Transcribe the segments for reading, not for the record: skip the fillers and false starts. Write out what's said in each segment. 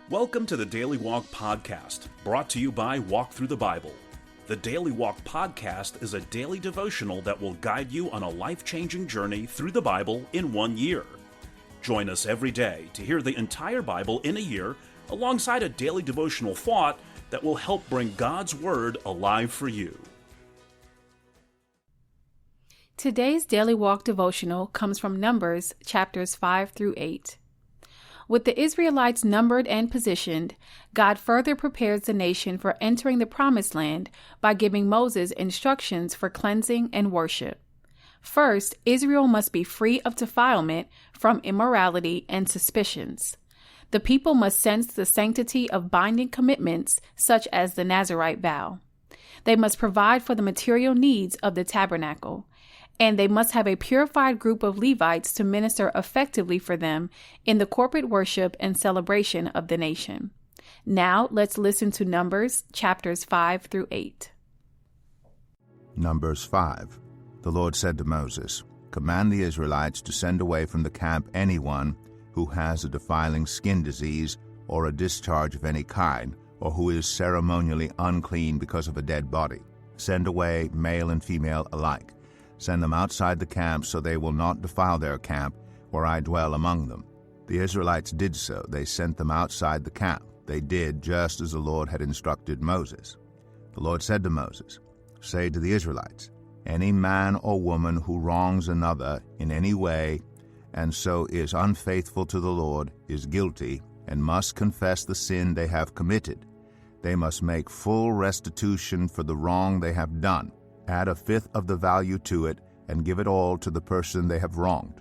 Welcome to the Daily Walk Podcast, brought to you by Walk Thru the Bible. The Daily Walk Podcast is a daily devotional that will guide you on a life-changing journey through the Bible in 1 year. Join us every day to hear the entire Bible in a year, alongside a daily devotional thought that will help bring God's Word alive for you. Today's Daily Walk devotional comes from Numbers chapters 5 through 8. With the Israelites numbered and positioned, God further prepares the nation for entering the Promised Land by giving Moses instructions for cleansing and worship. First, Israel must be free of defilement from immorality and suspicions. The people must sense the sanctity of binding commitments such as the Nazirite vow. They must provide for the material needs of the tabernacle, and they must have a purified group of Levites to minister effectively for them in the corporate worship and celebration of the nation. Now, let's listen to Numbers chapters 5 through 8. Numbers 5. The Lord said to Moses, "Command the Israelites to send away from the camp anyone who has a defiling skin disease or a discharge of any kind, or who is ceremonially unclean because of a dead body. Send away male and female alike. Send them outside the camp so they will not defile their camp where I dwell among them." The Israelites did so. They sent them outside the camp. They did just as the Lord had instructed Moses. The Lord said to Moses, "Say to the Israelites, any man or woman who wrongs another in any way and so is unfaithful to the Lord is guilty and must confess the sin they have committed. They must make full restitution for the wrong they have done. Add a fifth of the value to it and give it all to the person they have wronged.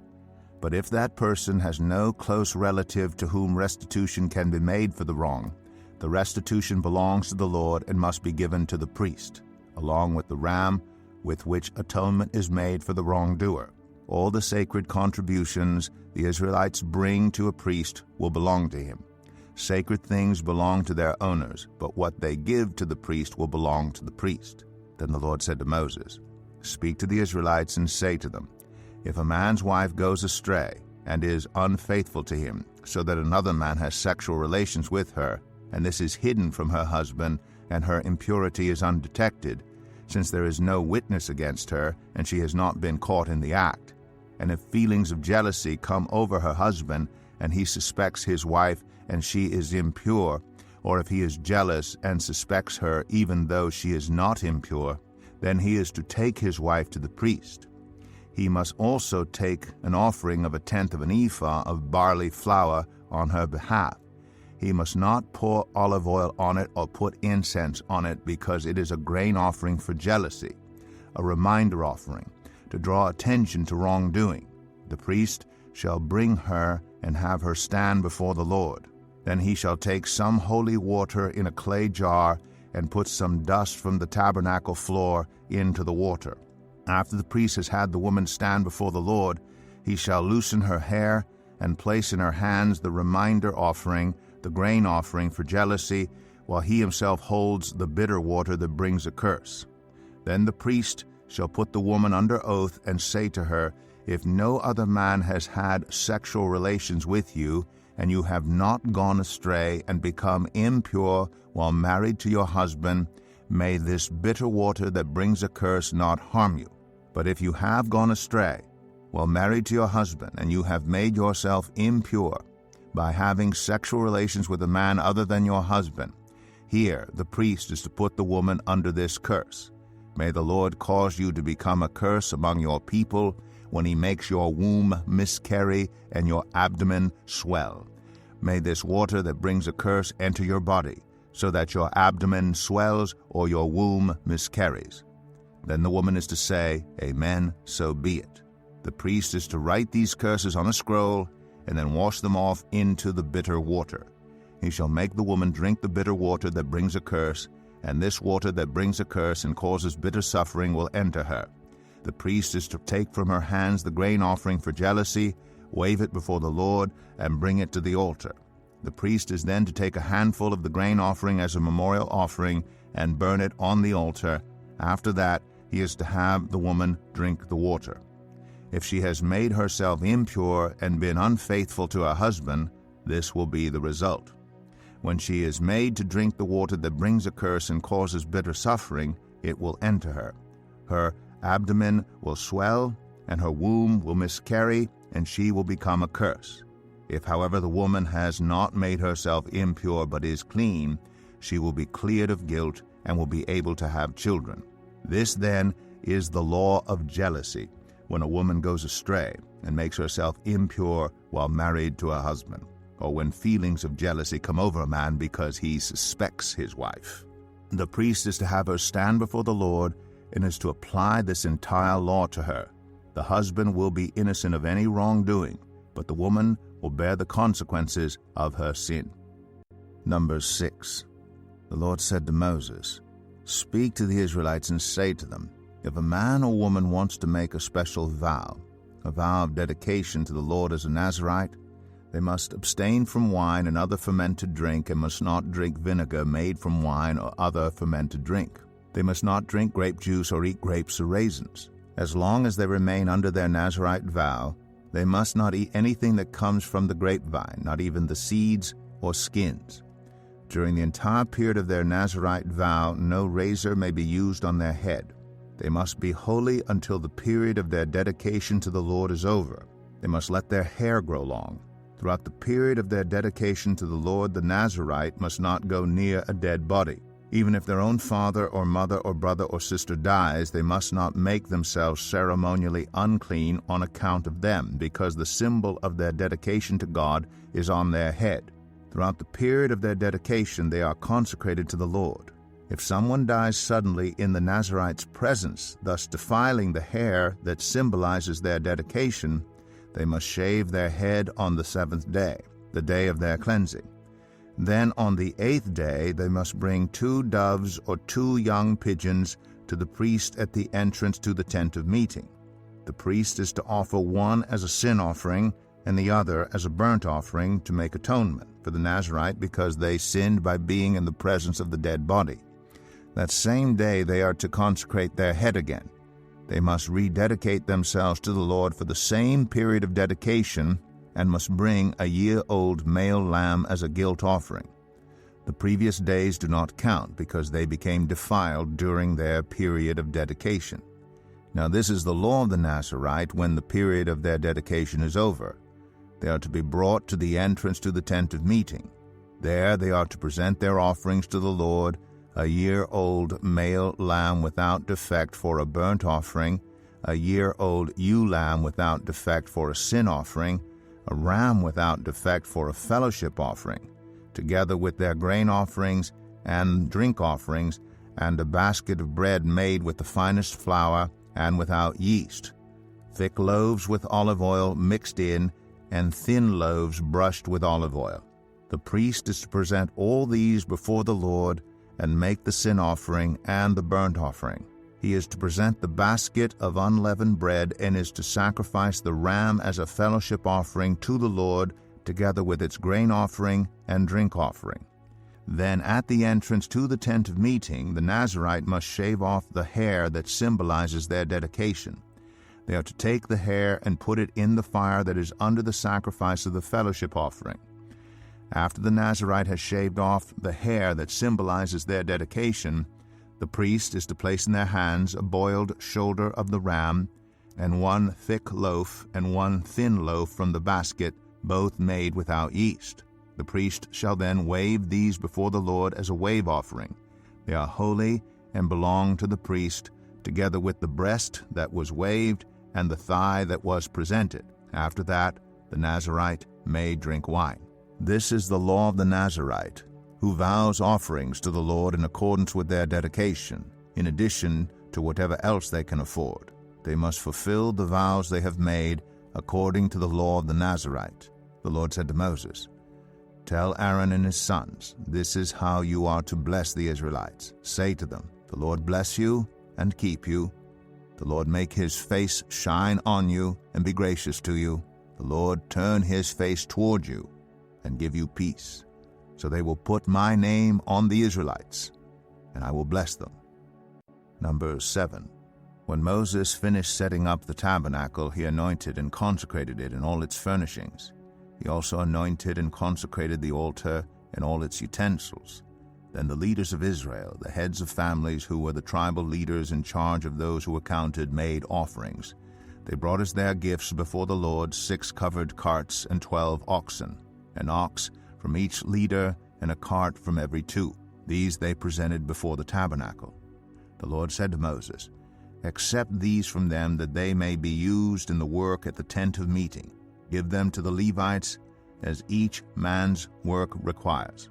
But if that person has no close relative to whom restitution can be made for the wrong, the restitution belongs to the Lord and must be given to the priest, along with the ram with which atonement is made for the wrongdoer. All the sacred contributions the Israelites bring to a priest will belong to him. Sacred things belong to their owners, but what they give to the priest will belong to the priest." Then the Lord said to Moses, "Speak to the Israelites and say to them, if a man's wife goes astray and is unfaithful to him, so that another man has sexual relations with her, and this is hidden from her husband, and her impurity is undetected, since there is no witness against her, and she has not been caught in the act, and if feelings of jealousy come over her husband, and he suspects his wife, and she is impure, or if he is jealous and suspects her even though she is not impure, then he is to take his wife to the priest. He must also take an offering of 1/10 of an ephah of barley flour on her behalf. He must not pour olive oil on it or put incense on it, because it is a grain offering for jealousy, a reminder offering, to draw attention to wrongdoing. The priest shall bring her and have her stand before the Lord. Then he shall take some holy water in a clay jar and put some dust from the tabernacle floor into the water. After the priest has had the woman stand before the Lord, he shall loosen her hair and place in her hands the reminder offering, the grain offering for jealousy, while he himself holds the bitter water that brings a curse. Then the priest shall put the woman under oath and say to her, "If no other man has had sexual relations with you, and you have not gone astray and become impure while married to your husband, may this bitter water that brings a curse not harm you. But if you have gone astray while married to your husband, and you have made yourself impure by having sexual relations with a man other than your husband, here the priest is to put the woman under this curse. May the Lord cause you to become a curse among your people when he makes your womb miscarry and your abdomen swell. May this water that brings a curse enter your body, so that your abdomen swells or your womb miscarries." Then the woman is to say, "Amen, so be it." The priest is to write these curses on a scroll and then wash them off into the bitter water. He shall make the woman drink the bitter water that brings a curse, and this water that brings a curse and causes bitter suffering will enter her. The priest is to take from her hands the grain offering for jealousy, wave it before the Lord, and bring it to the altar. The priest is then to take a handful of the grain offering as a memorial offering and burn it on the altar. After that, he is to have the woman drink the water. If she has made herself impure and been unfaithful to her husband, this will be the result. When she is made to drink the water that brings a curse and causes bitter suffering, it will enter her. Her abdomen will swell, and her womb will miscarry, and she will become a curse. If, however, the woman has not made herself impure but is clean, she will be cleared of guilt and will be able to have children. This, then, is the law of jealousy, when a woman goes astray and makes herself impure while married to a husband, or when feelings of jealousy come over a man because he suspects his wife. The priest is to have her stand before the Lord and is to apply this entire law to her. The husband will be innocent of any wrongdoing, but the woman will bear the consequences of her sin. Numbers 6. The Lord said to Moses, "Speak to the Israelites and say to them, if a man or woman wants to make a special vow, a vow of dedication to the Lord as a Nazirite, they must abstain from wine and other fermented drink and must not drink vinegar made from wine or other fermented drink. They must not drink grape juice or eat grapes or raisins. As long as they remain under their Nazirite vow, they must not eat anything that comes from the grapevine, not even the seeds or skins. During the entire period of their Nazirite vow, no razor may be used on their head. They must be holy until the period of their dedication to the Lord is over. They must let their hair grow long. Throughout the period of their dedication to the Lord, the Nazirite must not go near a dead body. Even if their own father or mother or brother or sister dies, they must not make themselves ceremonially unclean on account of them, because the symbol of their dedication to God is on their head. Throughout the period of their dedication, they are consecrated to the Lord. If someone dies suddenly in the Nazirite's presence, thus defiling the hair that symbolizes their dedication, they must shave their head on the 7th day, the day of their cleansing. Then on the 8th day they must bring 2 doves or 2 young pigeons to the priest at the entrance to the tent of meeting. The priest is to offer one as a sin offering and the other as a burnt offering to make atonement for the Nazirite because they sinned by being in the presence of the dead body. That same day they are to consecrate their head again. They must rededicate themselves to the Lord for the same period of dedication and must bring a year-old male lamb as a guilt offering. The previous days do not count because they became defiled during their period of dedication. Now this is the law of the Nazirite when the period of their dedication is over. They are to be brought to the entrance to the tent of meeting. There they are to present their offerings to the Lord, a year-old male lamb without defect for a burnt offering, a year-old ewe lamb without defect for a sin offering, a ram without defect for a fellowship offering, together with their grain offerings and drink offerings, and a basket of bread made with the finest flour and without yeast, thick loaves with olive oil mixed in, and thin loaves brushed with olive oil. The priest is to present all these before the Lord and make the sin offering and the burnt offering. He is to present the basket of unleavened bread and is to sacrifice the ram as a fellowship offering to the Lord, together with its grain offering and drink offering. Then at the entrance to the tent of meeting, the Nazirite must shave off the hair that symbolizes their dedication. They are to take the hair and put it in the fire that is under the sacrifice of the fellowship offering. After the Nazirite has shaved off the hair that symbolizes their dedication, the priest is to place in their hands a boiled shoulder of the ram, and 1 thick loaf and 1 thin loaf from the basket, both made without yeast. The priest shall then wave these before the Lord as a wave offering. They are holy and belong to the priest, together with the breast that was waved and the thigh that was presented. After that, the Nazirite may drink wine. This is the law of the Nazirite, who vows offerings to the Lord in accordance with their dedication, in addition to whatever else they can afford. They must fulfill the vows they have made according to the law of the Nazirite. The Lord said to Moses, "Tell Aaron and his sons, this is how you are to bless the Israelites. Say to them, the Lord bless you and keep you. The Lord make his face shine on you and be gracious to you. The Lord turn his face toward you and give you peace. So they will put my name on the Israelites, and I will bless them." Numbers 7. When Moses finished setting up the tabernacle, he anointed and consecrated it in all its furnishings. He also anointed and consecrated the altar and all its utensils. Then the leaders of Israel, the heads of families who were the tribal leaders in charge of those who were counted, made offerings. They brought as their gifts before the Lord 6 covered carts and 12 oxen, an ox from each leader and a cart from every 2. These they presented before the tabernacle. The Lord said to Moses, "Accept these from them, that they may be used in the work at the tent of meeting. Give them to the Levites as each man's work requires."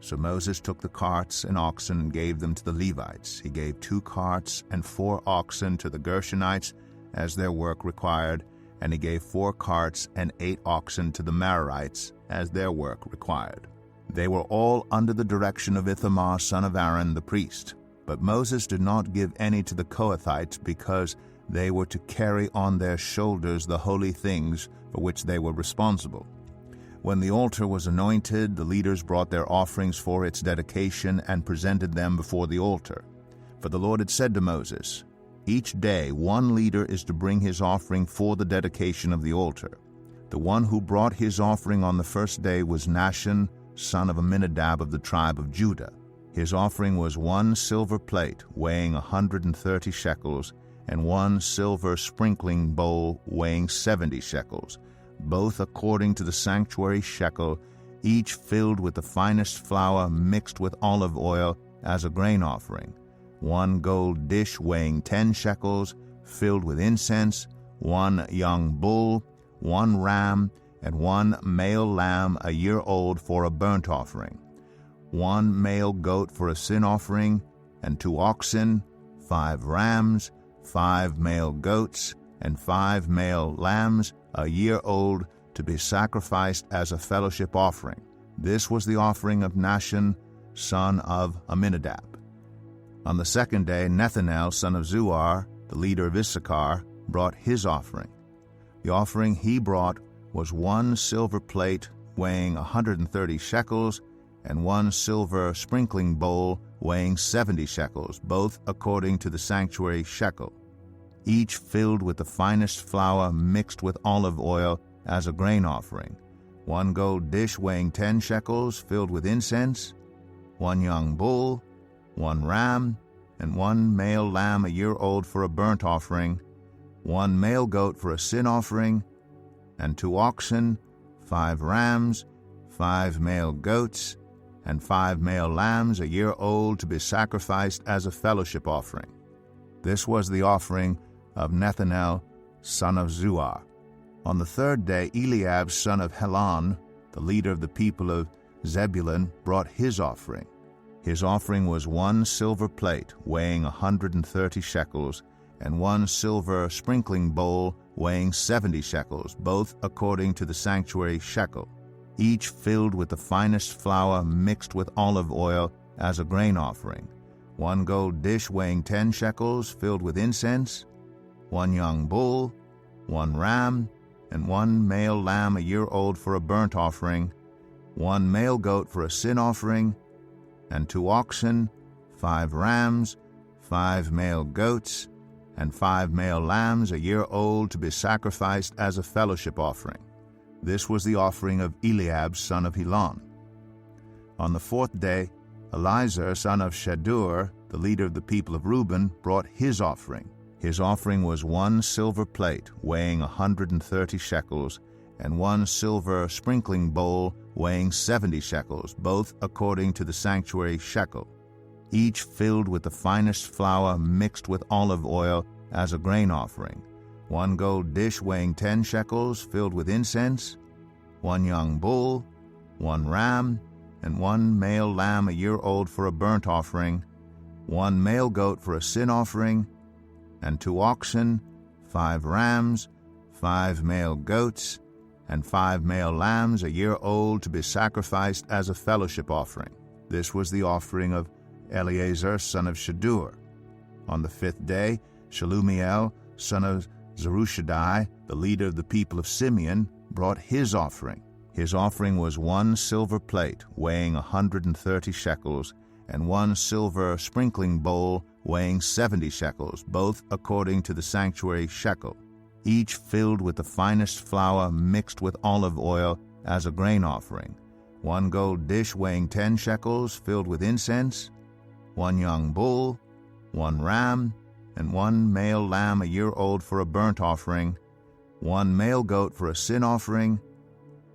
So Moses took the carts and oxen and gave them to the Levites. He gave 2 carts and 4 oxen to the Gershonites as their work required, and he gave 4 carts and 8 oxen to the Merarites as their work required. They were all under the direction of Ithamar, son of Aaron, the priest. But Moses did not give any to the Kohathites, because they were to carry on their shoulders the holy things for which they were responsible. When the altar was anointed, the leaders brought their offerings for its dedication and presented them before the altar. For the Lord had said to Moses, "Each day 1 leader is to bring his offering for the dedication of the altar." The one who brought his offering on the first day was Nahshon, son of Amminadab of the tribe of Judah. His offering was 1 silver plate weighing 130 shekels, and 1 silver sprinkling bowl weighing 70 shekels, both according to the sanctuary shekel, each filled with the finest flour mixed with olive oil as a grain offering. 1 gold dish weighing 10 shekels, filled with incense, 1 young bull, 1 ram, and 1 male lamb a year old for a burnt offering, 1 male goat for a sin offering, and 2 oxen, 5 rams, 5 male goats, and 5 male lambs a year old, to be sacrificed as a fellowship offering. This was the offering of Nahshon, son of Amminadab. On the second day, Nethanel, son of Zuar, the leader of Issachar, brought his offering. The offering he brought was 1 silver plate weighing 130 shekels, and 1 silver sprinkling bowl weighing 70 shekels, both according to the sanctuary shekel, each filled with the finest flour mixed with olive oil as a grain offering, 1 gold dish weighing 10 shekels, filled with incense, 1 young bull, 1 ram, and 1 male lamb a year old for a burnt offering, 1 male goat for a sin offering, and 2 oxen, 5 rams, 5 male goats, and 5 male lambs a year old, to be sacrificed as a fellowship offering. This was the offering of Nethanel, son of Zuar. On the third day, Eliab, son of Helon, the leader of the people of Zebulun, brought his offering. His offering was 1 silver plate weighing 130 shekels, and 1 silver sprinkling bowl weighing 70 shekels, both according to the sanctuary shekel, each filled with the finest flour mixed with olive oil as a grain offering, 1 gold dish weighing 10 shekels, filled with incense, 1 young bull, 1 ram, and 1 male lamb a year old for a burnt offering, 1 male goat for a sin offering, and 2 oxen, 5 rams, 5 male goats, and 5 male lambs a year old, to be sacrificed as a fellowship offering. This was the offering of Eliab, son of Helon. On the fourth day, Elizur, son of Shadur, the leader of the people of Reuben, brought his offering. His offering was 1 silver plate weighing 130 shekels, and 1 silver sprinkling bowl weighing 70 shekels, both according to the sanctuary shekel, each filled with the finest flour mixed with olive oil as a grain offering, 1 gold dish weighing 10 shekels, filled with incense, 1 young bull, 1 ram, and 1 male lamb a year old for a burnt offering, 1 male goat for a sin offering, and 2 oxen, 5 rams, 5 male goats, and 5 male lambs a year old, to be sacrificed as a fellowship offering. This was the offering of Eleazar, son of Shadur. On the fifth day, Shelumiel, son of Zerushadai, the leader of the people of Simeon, brought his offering. His offering was 1 silver plate weighing 130 shekels, and 1 silver sprinkling bowl weighing 70 shekels, both according to the sanctuary shekel, each filled with the finest flour mixed with olive oil as a grain offering, 1 gold dish weighing 10 shekels filled with incense, 1 young bull, 1 ram, and 1 male lamb a year old for a burnt offering, 1 male goat for a sin offering,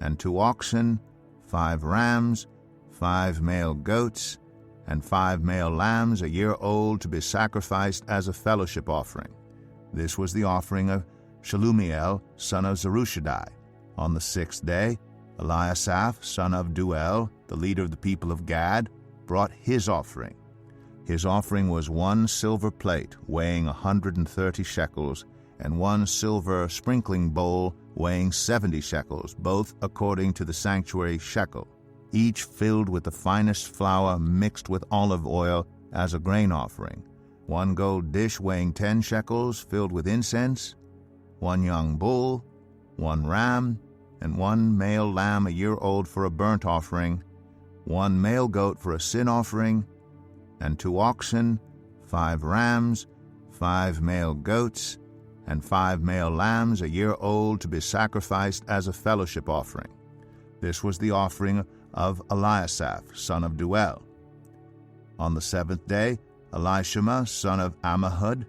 and 2 oxen, 5 rams, 5 male goats, and 5 male lambs a year old to be sacrificed as a fellowship offering. This was the offering of Shelumiel, son of Zerushadai. On the 6th day, Eliasaph, son of Duel, the leader of the people of Gad, brought his offering. His offering was 1 silver plate weighing 130 shekels, and 1 silver sprinkling bowl weighing 70 shekels, both according to the sanctuary shekel, each filled with the finest flour mixed with olive oil as a grain offering, 1 gold dish weighing 10 shekels filled with incense, 1 young bull, 1 ram, and 1 male lamb a year old for a burnt offering, 1 male goat for a sin offering, and 2 oxen, 5 rams, 5 male goats, and 5 male lambs a year old to be sacrificed as a fellowship offering. This was the offering of Eliasaph, son of Duel. On the 7th day, Elishama, son of Ammihud,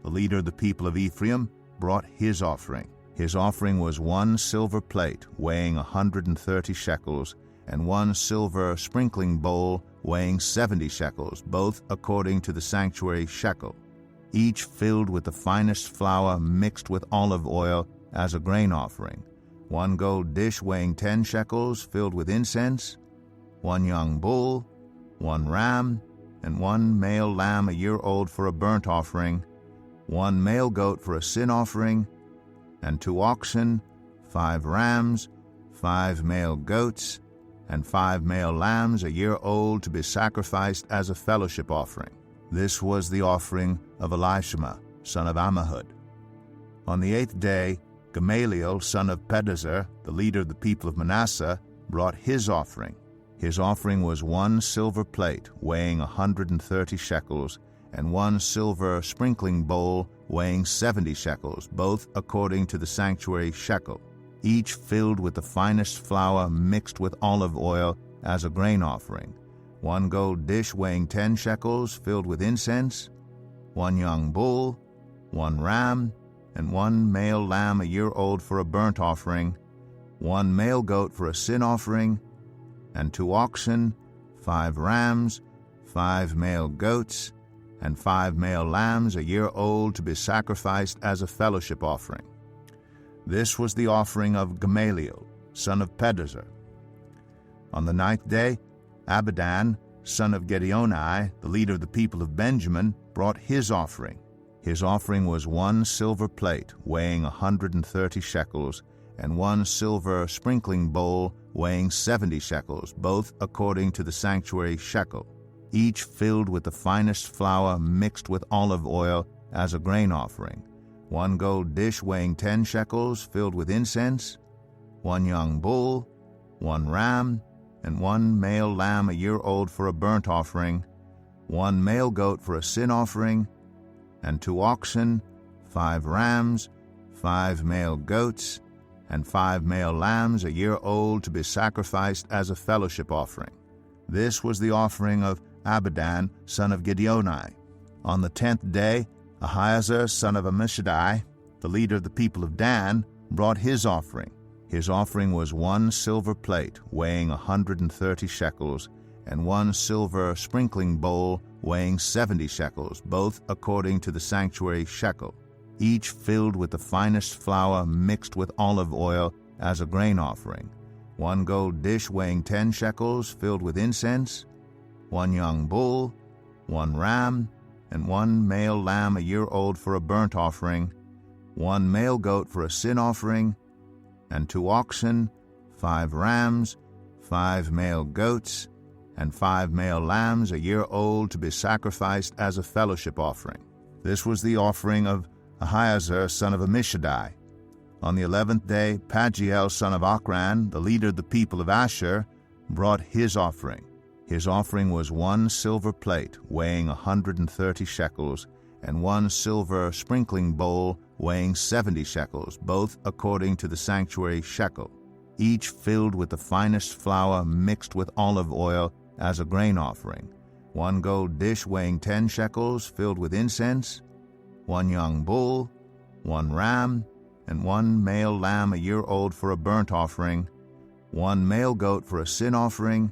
the leader of the people of Ephraim, brought his offering. His offering was 1 silver plate weighing 130 shekels, and 1 silver sprinkling bowl weighing 70 shekels, both according to the sanctuary shekel, each filled with the finest flour mixed with olive oil as a grain offering, 1 gold dish weighing 10 shekels filled with incense, 1 young bull, 1 ram, and 1 male lamb a year old for a burnt offering, 1 male goat for a sin offering, and 2 oxen, 5 rams, 5 male goats, and 5 male lambs a year old to be sacrificed as a fellowship offering. This was the offering of Elishama, son of Ammihud. On the 8th day, Gamaliel, son of Pedazur, the leader of the people of Manasseh, brought his offering. His offering was 1 silver plate weighing 130 shekels, and 1 silver sprinkling bowl weighing 70 shekels, both according to the sanctuary shekel, each filled with the finest flour mixed with olive oil as a grain offering, 1 gold dish weighing 10 shekels filled with incense, 1 young bull, 1 ram, and 1 male lamb a year old for a burnt offering, 1 male goat for a sin offering, and 2 oxen, 5 rams, 5 male goats, and 5 male lambs a year old to be sacrificed as a fellowship offering. This was the offering of Gamaliel, son of Pedazur. On the 9th day, Abidan, son of Gideoni, the leader of the people of Benjamin, brought his offering. His offering was 1 silver plate weighing 130 shekels, and 1 silver sprinkling bowl weighing 70 shekels, both according to the sanctuary shekel, each filled with the finest flour mixed with olive oil as a grain offering, 1 gold dish weighing 10 shekels filled with incense, 1 young bull, 1 ram, and 1 male lamb a year old for a burnt offering, 1 male goat for a sin offering, and 2 oxen, 5 rams, 5 male goats, and 5 male lambs a year old to be sacrificed as a fellowship offering. This was the offering of Abidan, son of Gideoni. On the 10th day, Ahiezer, son of Ammishaddai, the leader of the people of Dan, brought his offering. His offering was 1 silver plate weighing 130 shekels, and 1 silver sprinkling bowl weighing 70 shekels, both according to the sanctuary shekel, each filled with the finest flour mixed with olive oil as a grain offering, 1 gold dish weighing 10 shekels filled with incense, 1 young bull, 1 ram, and 1 male lamb a year old for a burnt offering, 1 male goat for a sin offering, and 2 oxen, 5 rams, 5 male goats, and 5 male lambs a year old to be sacrificed as a fellowship offering. This was the offering of Ahiezer, son of Ammishaddai. On the 11th day, Pagiel, son of Ochran, the leader of the people of Asher, brought his offering. His offering was 1 silver plate weighing 130 shekels, and 1 silver sprinkling bowl weighing 70 shekels, both according to the sanctuary shekel, each filled with the finest flour mixed with olive oil as a grain offering, 1 gold dish weighing 10 shekels filled with incense, 1 young bull, 1 ram, and 1 male lamb a year old for a burnt offering, 1 male goat for a sin offering,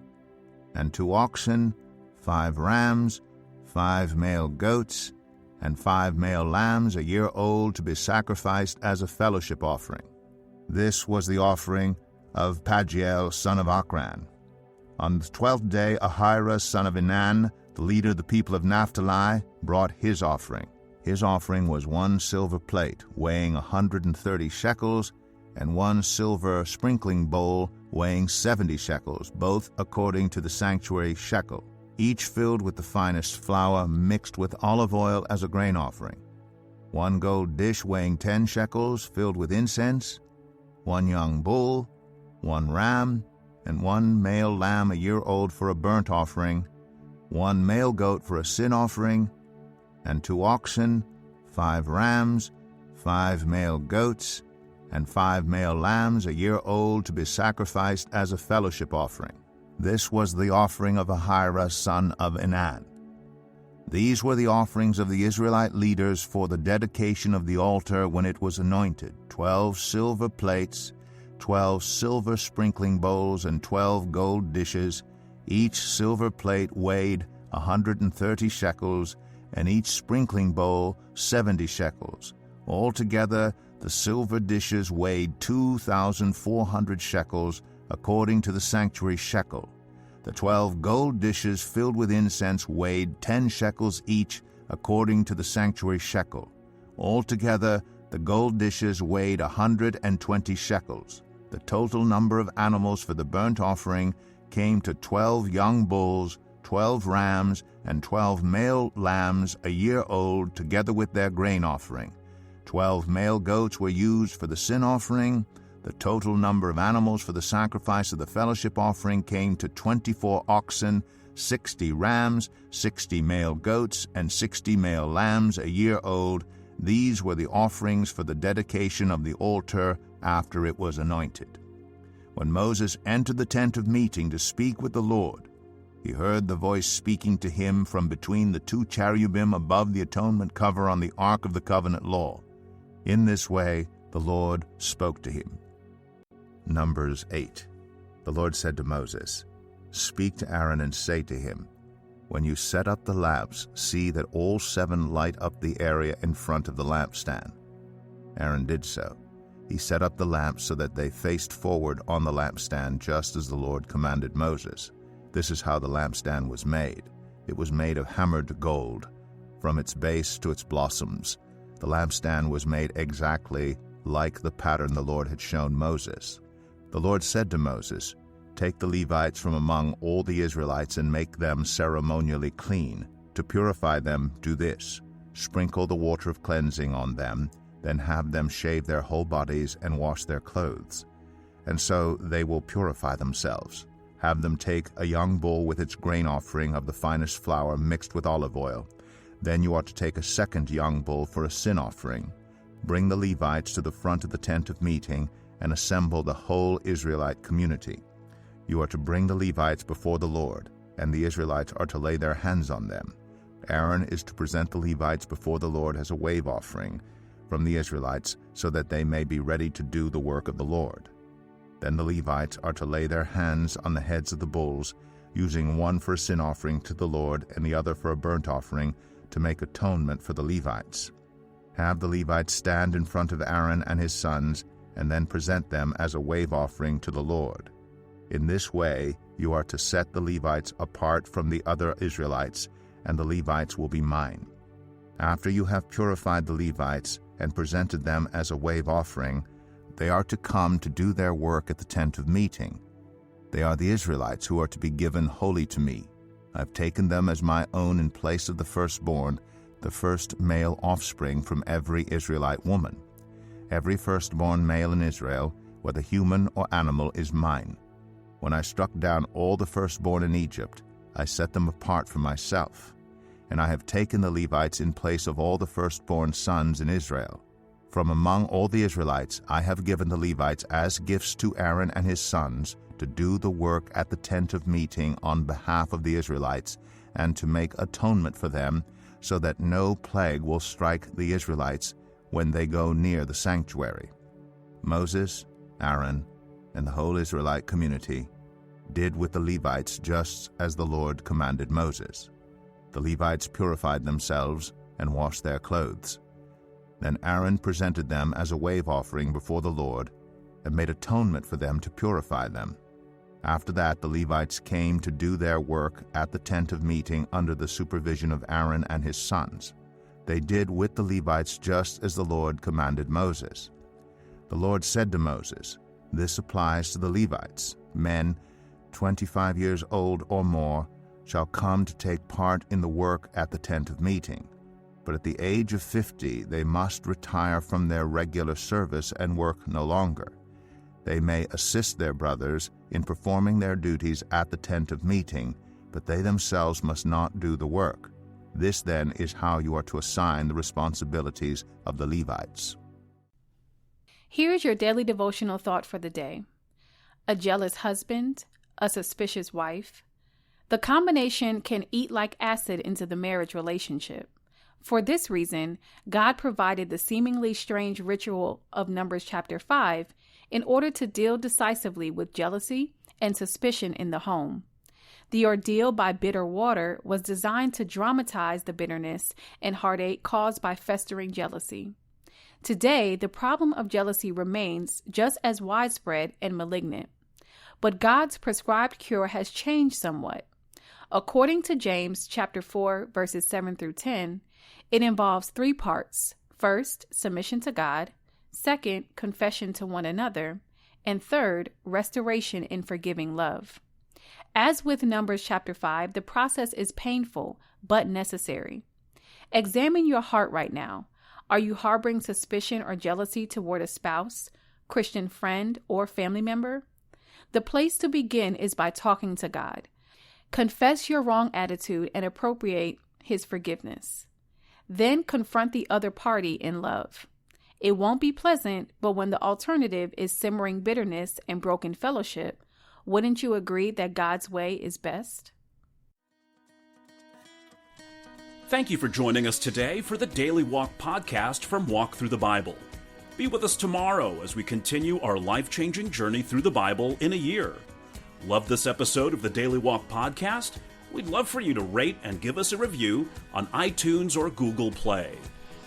and 2 oxen, 5 rams, 5 male goats, and 5 male lambs a year old to be sacrificed as a fellowship offering. This was the offering of Pagiel son of Ochran. On the 12th day, Ahira son of Enan, the leader of the people of Naphtali, brought his offering. His offering was 1 silver plate weighing 130 shekels, and 1 silver sprinkling bowl weighing 70 shekels, both according to the sanctuary shekel, each filled with the finest flour mixed with olive oil as a grain offering, 1 gold dish weighing 10 shekels filled with incense, 1 young bull, 1 ram, and 1 male lamb a year old for a burnt offering, 1 male goat for a sin offering, and 2 oxen, 5 rams, 5 male goats, and 5 male lambs a year old to be sacrificed as a fellowship offering. This was the offering of Ahira son of Enan. These were the offerings of the Israelite leaders for the dedication of the altar when it was anointed: 12 silver plates, 12 silver sprinkling bowls, and 12 gold dishes. Each silver plate weighed 130 shekels, and each sprinkling bowl 70 shekels. Altogether, the silver dishes weighed 2,400 shekels, according to the sanctuary shekel. The 12 gold dishes filled with incense weighed 10 shekels each, according to the sanctuary shekel. Altogether, the gold dishes weighed 120 shekels. The total number of animals for the burnt offering came to 12 young bulls, 12 rams, and 12 male lambs a year old, together with their grain offering. 12 male goats were used for the sin offering. The total number of animals for the sacrifice of the fellowship offering came to 24 oxen, 60 rams, 60 male goats, and 60 male lambs a year old. These were the offerings for the dedication of the altar after it was anointed. When Moses entered the tent of meeting to speak with the Lord, he heard the voice speaking to him from between the 2 cherubim above the atonement cover on the Ark of the Covenant law. In this way the Lord spoke to him. Numbers 8. The Lord said to Moses, "Speak to Aaron and say to him, when you set up the lamps, see that all 7 light up the area in front of the lampstand." Aaron did so. He set up the lamps so that they faced forward on the lampstand, just as the Lord commanded Moses. This is how the lampstand was made. It was made of hammered gold, from its base to its blossoms. The lampstand was made exactly like the pattern the Lord had shown Moses. The Lord said to Moses, "Take the Levites from among all the Israelites and make them ceremonially clean. To purify them, do this: sprinkle the water of cleansing on them, then have them shave their whole bodies and wash their clothes. And so they will purify themselves. Have them take a young bull with its grain offering of the finest flour mixed with olive oil. Then you are to take a second young bull for a sin offering. Bring the Levites to the front of the tent of meeting and assemble the whole Israelite community. You are to bring the Levites before the Lord, and the Israelites are to lay their hands on them. Aaron is to present the Levites before the Lord as a wave offering from the Israelites, so that they may be ready to do the work of the Lord. Then the Levites are to lay their hands on the heads of the bulls, using one for a sin offering to the Lord and the other for a burnt offering, to make atonement for the Levites. Have the Levites stand in front of Aaron and his sons, and then present them as a wave offering to the Lord. In this way you are to set the Levites apart from the other Israelites, and the Levites will be mine. After you have purified the Levites and presented them as a wave offering, they are to come to do their work at the tent of meeting. They are the Israelites who are to be given wholly to me. I have taken them as my own in place of the firstborn, the first male offspring from every Israelite woman. Every firstborn male in Israel, whether human or animal, is mine. When I struck down all the firstborn in Egypt, I set them apart for myself. And I have taken the Levites in place of all the firstborn sons in Israel. From among all the Israelites I have given the Levites as gifts to Aaron and his sons to do the work at the tent of meeting on behalf of the Israelites, and to make atonement for them, so that no plague will strike the Israelites when they go near the sanctuary. Moses, Aaron, and the whole Israelite community did with the Levites just as the Lord commanded Moses. The Levites purified themselves and washed their clothes. Then Aaron presented them as a wave offering before the Lord, and made atonement for them to purify them. After that, the Levites came to do their work at the tent of meeting under the supervision of Aaron and his sons. They did with the Levites just as the Lord commanded Moses. The Lord said to Moses, "This applies to the Levites. Men 25 years old or more shall come to take part in the work at the tent of meeting. But at the age of 50 they must retire from their regular service and work no longer. They may assist their brothers in performing their duties at the tent of meeting, but they themselves must not do the work. This then is how you are to assign the responsibilities of the Levites." Here's your daily devotional thought for the day. A jealous husband, a suspicious wife. The combination can eat like acid into the marriage relationship. For this reason, God provided the seemingly strange ritual of Numbers chapter 5 in order to deal decisively with jealousy and suspicion in the home. The ordeal by bitter water was designed to dramatize the bitterness and heartache caused by festering jealousy. Today, the problem of jealousy remains just as widespread and malignant. But God's prescribed cure has changed somewhat. According to James chapter 4, verses 7 through 10, it involves 3 parts. First, submission to God. Second, confession to one another. And third, restoration in forgiving love. As with Numbers chapter 5, the process is painful but necessary. Examine your heart right now. Are you harboring suspicion or jealousy toward a spouse, Christian friend, or family member? The place to begin is by talking to God. Confess your wrong attitude and appropriate His forgiveness. Then confront the other party in love. It won't be pleasant, but when the alternative is simmering bitterness and broken fellowship, wouldn't you agree that God's way is best? Thank you for joining us today for the Daily Walk Podcast from Walk Thru the Bible. Be with us tomorrow as we continue our life-changing journey through the Bible in a year. Love this episode of the Daily Walk Podcast? We'd love for you to rate and give us a review on iTunes or Google Play.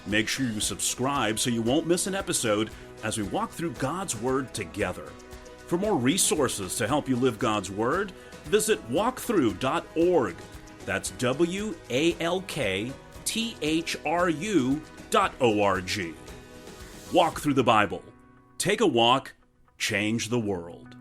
Make sure you subscribe so you won't miss an episode as we walk through God's Word together. For more resources to help you live God's Word, visit walkthru.org. That's WALKTHRU.org. Walk through the Bible. Take a walk, change the world.